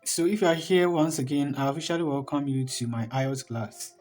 So if you are here once again, I officially welcome you to my IELTS class.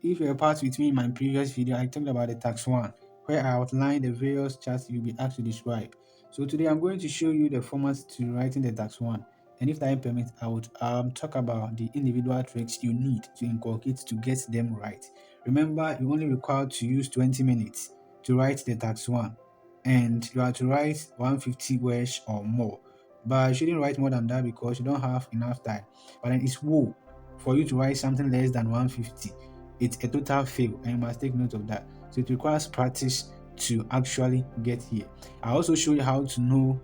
If you're part with me in my previous video, I talked about the tax 1, where I outlined the various charts you'll be asked to describe. So today I'm going to show you the format to writing the tax 1. And if time permits, I would talk about the individual tricks you need to inculcate to get them right. Remember, you only required to use 20 minutes to write the tax 1. And you are to write 150 words or more, but you shouldn't write more than that because you don't have enough time. But then it's woe for you to write something less than 150. It's a total fail, and you must take note of that. So it requires practice to actually get here. I also show you how to know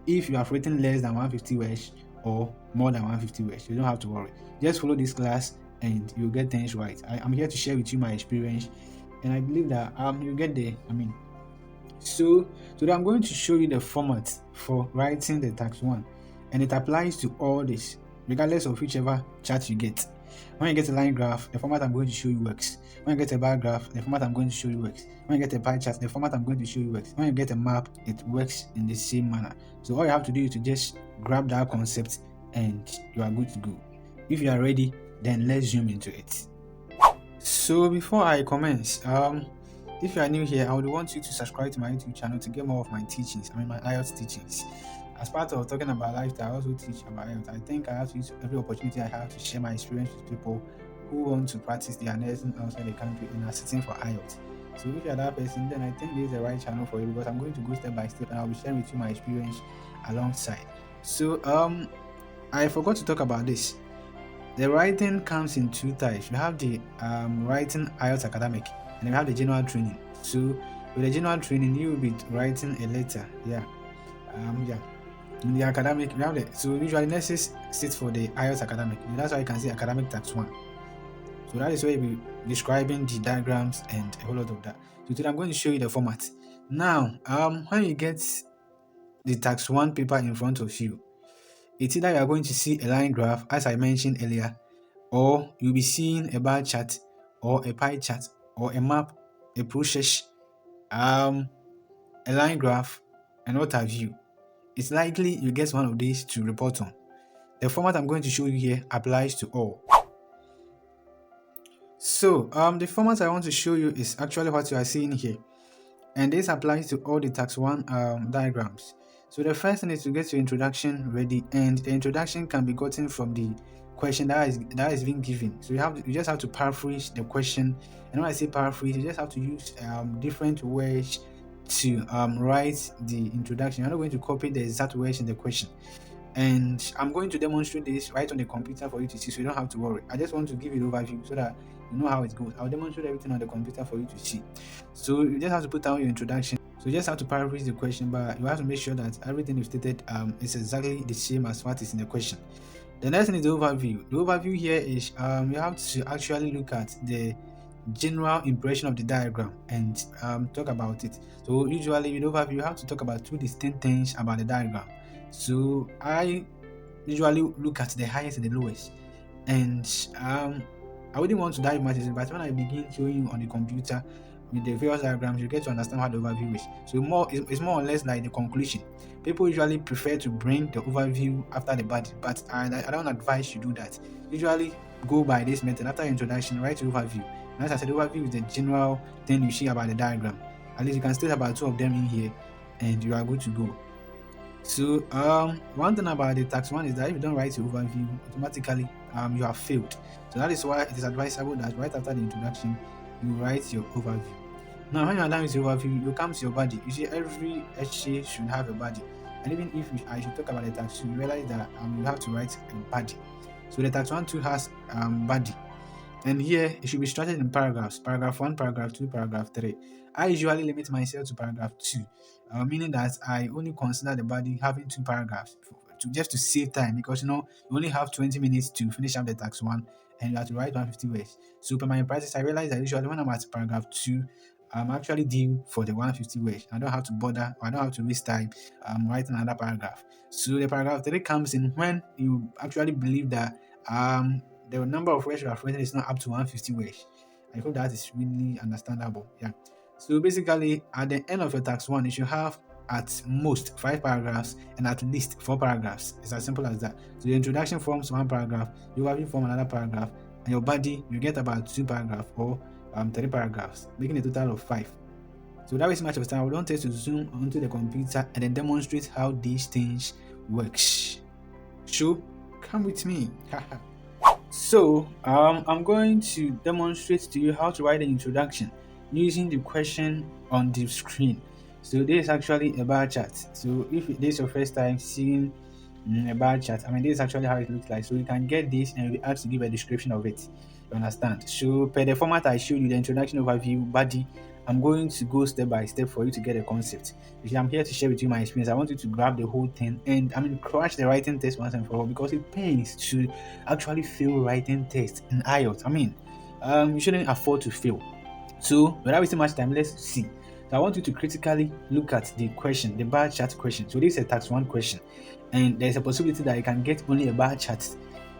if you have written less than 150 words or more than 150 words. You don't have to worry. Just follow this class and you'll get things right. I'm here to share with you my experience, and I believe that you get there. So today I'm going to show you the format for writing the tax 1, and it applies to all this regardless of whichever chart you get. When you get a line graph, the format I'm going to show you works. When you get a bar graph, the format I'm going to show you works. When you get a pie chart, the format I'm going to show you works. When you get a map, it works in the same manner. So all you have to do is to just grab that concept and you are good to go. If you are ready, then let's zoom into it. So before I commence, if you are new here, I would want you to subscribe to my YouTube channel to get more of my teachings. My IELTS teachings. As part of talking about lifestyle, I also teach about IELTS. I think I have to use every opportunity I have to share my experience with people who want to practice their nursing outside the country and are sitting for IELTS. So if you are that person, then I think this is the right channel for you because I'm going to go step by step and I'll be sharing with you my experience alongside. So I forgot to talk about this. The writing comes in two types. You have the writing IELTS academic, and you have the general training. So with the general training, you will be writing a letter. In the academic, you have the so usually nurses sit for the IELTS academic. That's why you can see academic tax 1. So that is where you'll be describing the diagrams and a whole lot of that. So today I'm going to show you the format. Now, when you get the tax 1 paper in front of you, it's either you are going to see a line graph, as I mentioned earlier, or you'll be seeing a bar chart, or a pie chart, or a map, a process, a line graph, and what have you. It's likely you get one of these to report on. The format I'm going to show you here applies to all. So the format I want to show you is actually what you are seeing here, and this applies to all the tax 1 diagrams. So the first thing is to get your introduction ready, and the introduction can be gotten from the question that is being given. So you just have to paraphrase the question, and when I say paraphrase, you just have to use different words to write the introduction. You're not going to copy the exact words in the question, and I'm going to demonstrate this right on the computer for you to see, so you don't have to worry. I just want to give you an overview so that you know how it goes. I'll demonstrate everything on the computer for you to see. So you just have to put down your introduction. So you just have to paraphrase the question, but you have to make sure that everything you stated is exactly the same as what is in the question. The next thing is the overview. The overview here is you have to actually look at the general impression of the diagram and talk about it. So usually with overview, you have to talk about two distinct things about the diagram. So I usually look at the highest and the lowest, and I wouldn't want to dive much into it, but when I begin showing you on the computer with the various diagrams, you get to understand what the overview is. So it's more or less like the conclusion. People usually prefer to bring the overview after the body, but I don't advise you do that. Usually go by this method. After introduction, write the overview. And as I said, the overview is the general thing you see about the diagram. At least you can still have about two of them in here, and you are good to go. So one thing about the tax 1 is that if you don't write your overview, automatically you have failed. So that is why it is advisable that right after the introduction you write your overview. Now when you are done with your overview, you come to your body. You see every essay should have a body, and even if I should talk about the tax 2, you realize that you have to write a body. So the tax 1 too has body. And here it should be structured in paragraphs: paragraph 1, paragraph 2, paragraph 3. I usually limit myself to paragraph 2, meaning that I only consider the body having 2 paragraphs just to save time, because you only have 20 minutes to finish up the tax 1 and you have to write 150 words. So per my practice, I realized that usually when I'm at paragraph 2, I'm actually due for the 150 words. I don't have to bother, or I don't have to waste time writing another paragraph. So the paragraph 3 comes in when you actually believe that the number of words you have written is not up to 150 words. I hope that is really understandable. Yeah. So basically, at the end of your tax 1, you should have at most 5 paragraphs and at least 4 paragraphs. It's as simple as that. So the introduction forms one paragraph, you have to form another paragraph, and your body you get about 2 paragraphs or 3 paragraphs, making a total of 5. So without wasting much of time, we don't take to zoom onto the computer and then demonstrate how these things works. So come with me. So I'm going to demonstrate to you how to write an introduction using the question on the screen. So this is actually a bar chart. So if this is your first time seeing a bar chart, this is actually how it looks like. So you can get this and we ask to give a description of it. You understand? So per the format I showed you, the introduction, overview, body, I'm going to go step by step for you to get a concept. If I'm here to share with you my experience, I want you to grab the whole thing and crush the writing test once and for all, because it pays to actually fail writing test in IELTS. You shouldn't afford to fail. So without wasting much time, let's see. So I want you to critically look at the question, the bar chart question. So this is a tax 1 question, and there's a possibility that you can get only a bar chart.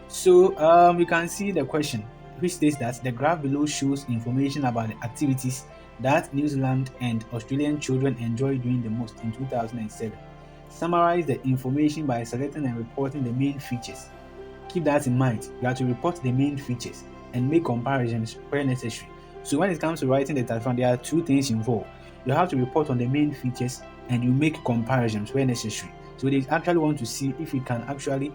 So you can see the question, which states that the graph below shows information about the activities that New Zealand and Australian children enjoy doing the most in 2007. Summarize the information by selecting and reporting the main features. Keep that in mind. You have to report the main features and make comparisons where necessary. So when it comes to writing the task, there are 2 things involved. You have to report on the main features and you make comparisons where necessary. So they actually want to see if you can actually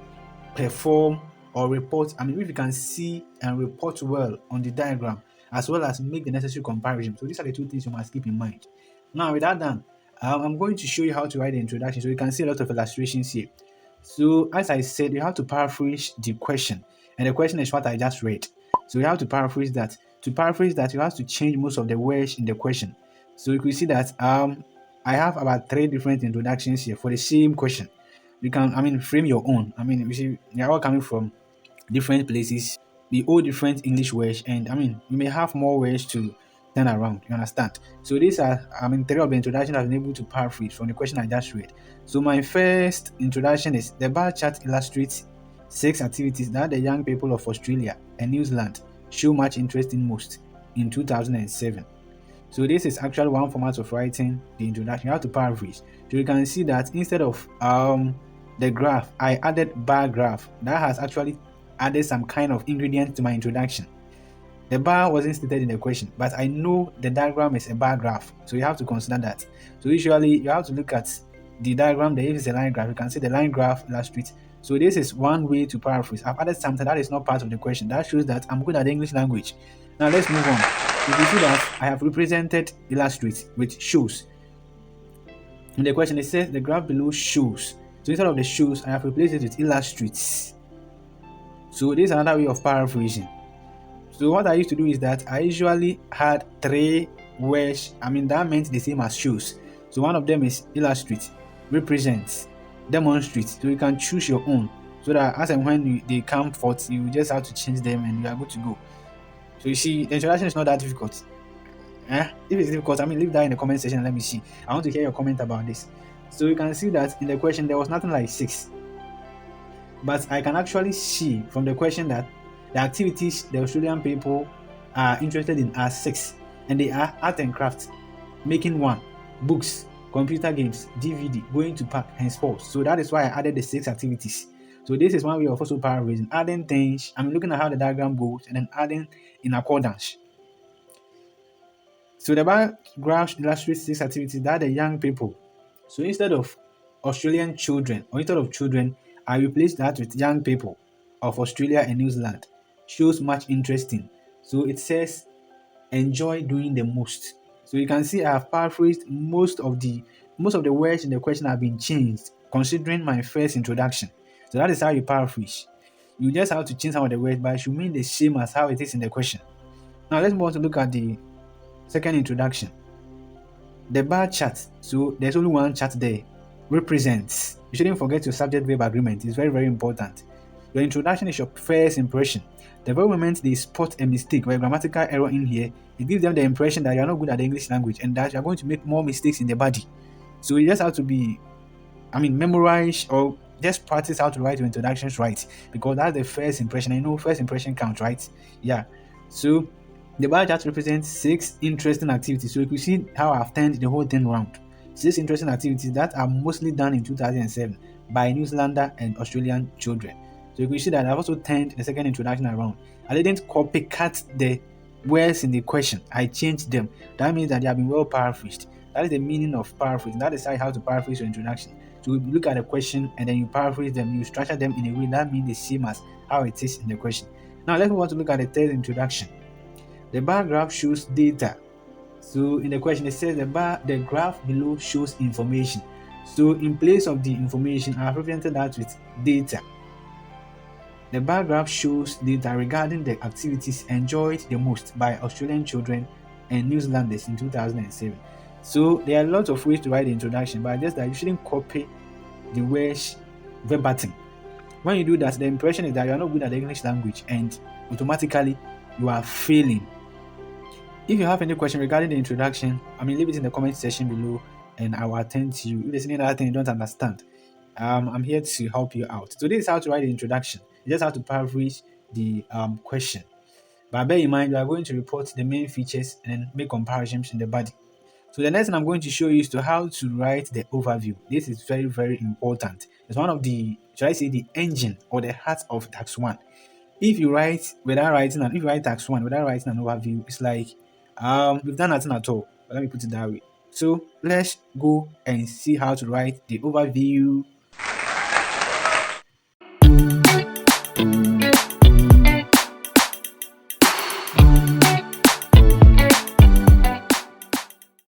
perform or report, if you can see and report well on the diagram, as well as make the necessary comparison. So these are the 2 things you must keep in mind. Now with that done, I'm going to show you how to write the introduction. So you can see a lot of illustrations here. So as I said, you have to paraphrase the question, and the question is what I just read. So you have to paraphrase that. To paraphrase that, you have to change most of the words in the question. So you can see that I have about 3 different introductions here for the same question. You can frame your own. You see, they're all coming from different places, the all different English words, and you may have more words to turn around. You understand? So these are 3 of the introductions I've been able to paraphrase from the question I just read. So my first introduction is the bar chart illustrates 6 activities that the young people of Australia and New Zealand show much interest in most in 2007. So this is actually one format of writing the introduction. You have to paraphrase. So you can see that instead of the graph, I added bar graph. That has actually added some kind of ingredient to my introduction. The bar wasn't stated in the question, but I know the diagram is a bar graph, so you have to consider that. So usually you have to look at the diagram. There is a line graph. You can see the line graph illustrates. So this is one way to paraphrase. I've added something that is not part of the question. That shows that I'm good at the English language. Now let's move on. You can see that I have represented illustrates with shows. In the question, it says the graph below shows. So instead of the shows, I have replaced it with illustrates. So this is another way of paraphrasing. So what I used to do is that I usually had 3 words. That meant the same as shows. So one of them is illustrate, represent, demonstrate. So you can choose your own, so that as and when they come forth, you just have to change them and you are good to go. So you see, the introduction is not that difficult. If it's difficult, leave that in the comment section and let me see. I want to hear your comment about this. So you can see that in the question there was nothing like 6. But I can actually see from the question that the activities the Australian people are interested in are 6. And they are art and craft, making 1, books, computer games, DVD, going to park, and sports. So that is why I added the 6 activities. So this is one way of also paraphrasing, adding things. I'm looking at how the diagram goes and then adding in accordance. So the bar graph illustrates 6 activities that the young people. So instead of Australian children, or instead of children, I replaced that with young people of Australia and New Zealand. Shows much interest in. So it says enjoy doing the most. So you can see I have paraphrased most of the words in the question have been changed considering my first introduction. So that is how you paraphrase. You just have to change some of the words, but it should mean the same as how it is in the question. Now let's move on to look at the second introduction. The bar chart. So there's only one chart there. Represents. You shouldn't forget your subject-verb agreement. It's very, very important. Your introduction is your first impression. The very moment they spot a mistake or a grammatical error in here, it gives them the impression that you are not good at the English language and that you are going to make more mistakes in the body. So you just have to memorize or just practice how to write your introductions right, because that's the first impression. I know first impression counts, right? Yeah. So the bar chart represents 6 interesting activities. So you can see how I've turned the whole thing around. Six interesting activities that are mostly done in 2007 by New Zealander and Australian children. So you can see that I've also turned the second introduction around. I didn't copycat the words in the question. I changed them. That means that they have been well paraphrased. That is the meaning of paraphrasing. That is how to paraphrase your introduction. So you look at the question and then you paraphrase them, you structure them in a way that means the same as how it is in the question. Now let's move on to look at the third introduction. The bar graph shows data. So in the question, it says the graph below shows information. So in place of the information, I have represented that with data. The bar graph shows data regarding the activities enjoyed the most by Australian children and New Zealanders in 2007. So there are lots of ways to write the introduction, but just that you shouldn't copy the words verbatim. When you do that, the impression is that you are not good at the English language and automatically you are failing. If you have any question regarding the introduction, leave it in the comment section below and I will attend to you. If there's any other thing you don't understand, I'm here to help you out. So this is how to write the introduction. You just have to paraphrase the question. But bear in mind, you are going to report the main features and then make comparisons in the body. So the next thing I'm going to show you is to how to write the overview. This is very, very important. It's one of the, should I say, the engine or the heart of tax one. If you write tax one without writing an overview, it's like we've done nothing at all. But let me put it that way. So let's go and see how to write the overview.